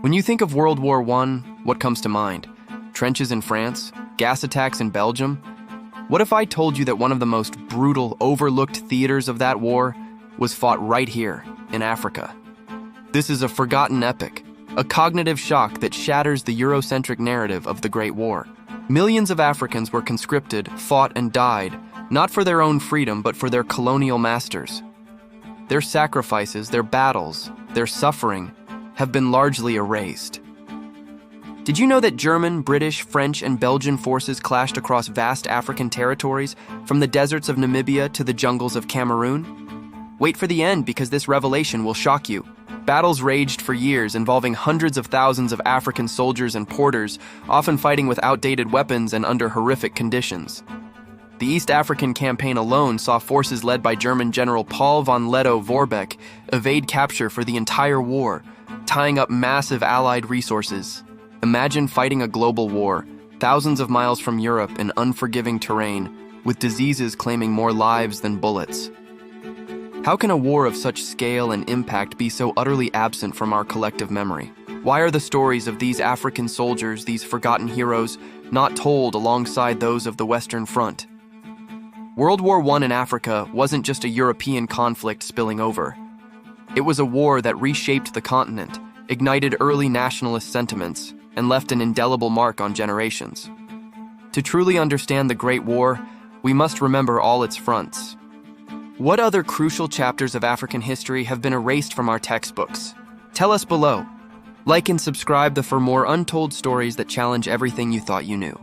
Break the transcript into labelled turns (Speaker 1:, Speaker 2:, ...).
Speaker 1: When you think of World War I, what comes to mind? Trenches in France? Gas attacks in Belgium? What if I told you that one of the most brutal, overlooked theaters of that war was fought right here, in Africa? This is a forgotten epic, a cognitive shock that shatters the Eurocentric narrative of the Great War. Millions of Africans were conscripted, fought, and died, not for their own freedom, but for their colonial masters. Their sacrifices, their battles, their suffering have been largely erased. Did you know that German, British, French, and Belgian forces clashed across vast African territories, from the deserts of Namibia to the jungles of Cameroon? Wait for the end, because this revelation will shock you. Battles raged for years, involving hundreds of thousands of African soldiers and porters, often fighting with outdated weapons and under horrific conditions. The East African Campaign alone saw forces led by German General Paul von Lettow-Vorbeck evade capture for the entire war, tying up massive Allied resources. Imagine fighting a global war, thousands of miles from Europe in unforgiving terrain, with diseases claiming more lives than bullets. How can a war of such scale and impact be so utterly absent from our collective memory? Why are the stories of these African soldiers, these forgotten heroes, not told alongside those of the Western Front? World War I in Africa wasn't just a European conflict spilling over. It was a war that reshaped the continent, ignited early nationalist sentiments, and left an indelible mark on generations. To truly understand the Great War, we must remember all its fronts. What other crucial chapters of African history have been erased from our textbooks? Tell us below. Like and subscribe for more untold stories that challenge everything you thought you knew.